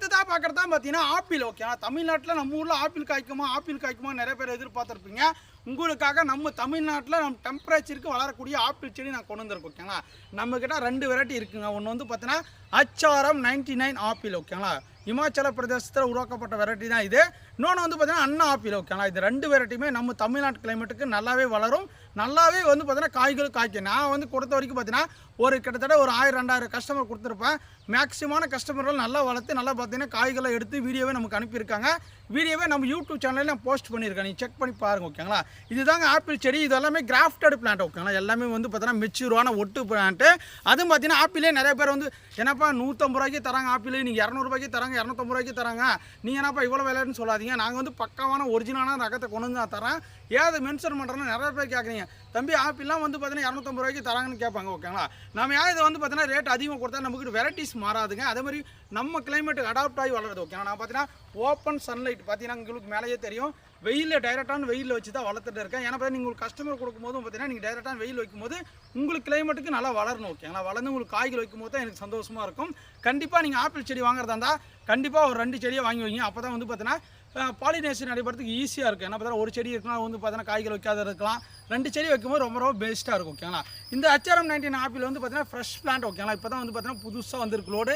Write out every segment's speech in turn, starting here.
அடுத்ததாக பார்க்குறது தான் பார்த்தீங்கன்னா ஆப்பிள். ஓகேங்களா, தமிழ்நாட்டில் நம்ம ஊரில் ஆப்பிள் காய்க்குமா நிறைய பேர் எதிர்பார்த்துருப்பீங்க. உங்களுக்காக நம்ம தமிழ்நாட்டில் நம்ம டெம்பரேச்சருக்கு வளரக்கூடிய ஆப்பிள் செடி நான் கொண்டு வந்திருக்கோம். ஓகேங்களா, நம்மக்கிட்ட 2 வெரைட்டி இருக்குங்க. ஒன்று வந்து பார்த்தீங்கன்னா HRM 99 ஆப்பிள். ஓகேங்களா, இமாச்சல பிரதேசத்தில் உருவாக்கப்பட்ட வெரைட்டி தான் இது. இன்னொன்று வந்து பார்த்தீங்கன்னா அண்ணா ஆப்பிள். ஓகேங்களா, இது 2 வெரைட்டியுமே நம்ம தமிழ்நாட்டு கிளைமேட்டுக்கு நல்லாவே வளரும், நல்லாவே வந்து பார்த்தீங்கன்னா காய்கள் காய்க்கும். நான் வந்து கொடுத்த வரைக்கும் பார்த்தீங்கன்னா கிட்டத்தட்ட ஒரு 1000-2000 கஸ்டமர் கொடுத்துருப்பேன். மேக்ஸிமான கஸ்டமர்கள் நல்லா வளர்த்து நல்லா பார்த்தீங்கன்னா காய்களை எடுத்து வீடியோவே நமக்கு அனுப்பியிருக்காங்க. வீடியோவே நம்ம யூடியூப் சேனலில் நான் போஸ்ட் பண்ணியிருக்கேன், நீங்கள் செக் பண்ணி பாருங்கள். ஓகேங்களா, இதுதாங்க ஆப்பிள் செடி. இது எல்லாமே கிராஃப்டட் பிளான்ட். ஓகேங்களா, எல்லாமே வந்து பார்த்தீங்கன்னா மெச்சூரான ஒட்டு பிளான்ட்டு. அதுவும் பார்த்தீங்கன்னா ஆப்பிளே நிறைய பேர் வந்து என்னப்பா 150 ரூபாய்க்கு தராங்க ஆப்பிள், நீங்கள் 200 ரூபாய்க்கு தராங்க, 250 ரூபாய்க்கு தராங்க, நீங்கள் என்னப்பா இவ்வளோ விலைன்னு சொல்லாதீங்க. நாங்கள் வந்து பக்காவான ஒரிஜினலான ரகத்தை கொண்டு வந்து நான் தரேன். ஏது மென்ஷன் பண்ணுறேன்னு நிறைய பேர் கேட்குறீங்க. தம்பி ஆப்பிள்லாம் வந்து பார்த்தீங்கன்னா 250 ரூபாய்க்கு தராங்கன்னு கேட்பாங்க. ஓகேங்களா, நம்ம இதை வந்து பார்த்தீங்கன்னா ரேட் அதிகமாக கொடுத்தா நமக்கு வெரைட்டிஸ் மாறாதுங்க. அதே மாதிரி நம்ம கிளைமேட்டுக்கு அடாப்ட் ஆகி வளருது. ஓகேங்களா, நான் பார்த்தீங்கன்னா ஓப்பன் சன்லைட் பார்த்தீங்கன்னா உங்களுக்கு மேலேயே தெரியும், வெயிலில் டைரெக்டான வெயிலில் வச்சு தான் வளர்த்துட்டு இருக்கேன். ஏன்னா நீங்கள் உங்களுக்கு கஸ்டமர் கொடுக்கும்போது பார்த்தீங்கன்னா நீங்கள் டைரெக்டான வெயில் வைக்கும்போது உங்களுக்கு கிளைமேட்டுக்கு நல்லா வளரணும். ஓகேங்களா, வளர்ந்து உங்களுக்கு காய்கள் வைக்கும்போது தான் எனக்கு சந்தோஷமாக இருக்கும். கண்டிப்பாக நீங்கள் ஆப்பிள் செடி வாங்குறதா இருந்தால் கண்டிப்பாக ஒரு 2 செடியை வாங்கி வைங்க. அப்போ தான் வந்து பார்த்தீங்கன்னா பாலினேஷன் நடைபெறதுக்கு ஈஸியாக இருக்கும். என்ன பார்த்தா ஒரு செடி இருக்கலாம் வந்து பார்த்தீங்கன்னா காய்கள் வைக்காத இருக்கலாம், 2 செடி வைக்கும்போது ரொம்ப ரொம்ப பெஸ்ட்டாக இருக்கும். ஓகேங்களா, இந்த HRM 99 ஆப்பிள் வந்து பார்த்தீங்கன்னா ஃப்ரெஷ் பிளான்ட். ஓகேங்களா, இப்போ தான் வந்து பார்த்தீங்கன்னா புதுசாக வந்திருக்கு லோடு.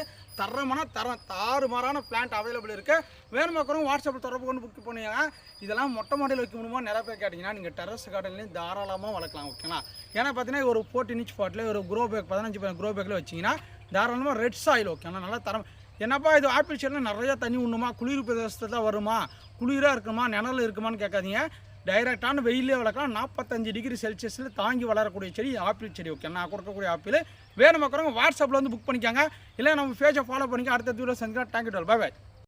தாறுமாறான பிளான்ட் அவைலபிள் இருக்குது. வேணுமாக்கிறவங்க வாட்ஸ்அப்பில் தொடர்பு கொண்டு புக் பண்ணுவாங்க. இதெல்லாம் மொட்டை மாடியில் வைக்க முடியுமா நிறைய பேர் கேட்டிங்கன்னா நீங்கள் டெரஸ் கார்டன்லேயும் தாராளமாக வளர்க்கலாம். ஓகேங்களா, ஏன்னா பார்த்தீங்கன்னா ஒரு 14 inch பாட்டில் ஒரு க்ரோ பேக் 15 க்ரோ பேக்கில் வச்சிங்கன்னா தாராளமாக ரெட் சாயில். ஓகேங்களா, நல்லா தரம். என்னப்பா இது ஆப்பிள் செடியில் நிறையா தண்ணி உண்ணுமா, குளிர் பிரதேசத்தில் தான் வருமா, குளிராக இருக்குமா, நிழல் இருக்குமான்னு கேட்காதீங்க. டைரெக்டான வெயிலே வளர்க்கலாம். 45 டிகிரி செல்சியஸில் தாங்கி வளரக்கூடிய செடி ஆப்பிள் செடி. ஓகே, நான் கொடுக்கக்கூடிய ஆப்பிள் வேணுமாக்கிறவங்க வாட்ஸ்அப்பில் வந்து புக் பண்ணிக்காங்க, இல்லை நம்ம பேஜை ஃபாலோ பண்ணிக்க. அடுத்த வீடியோ சந்திக்கலாம். தேங்க்யூ. Bye by.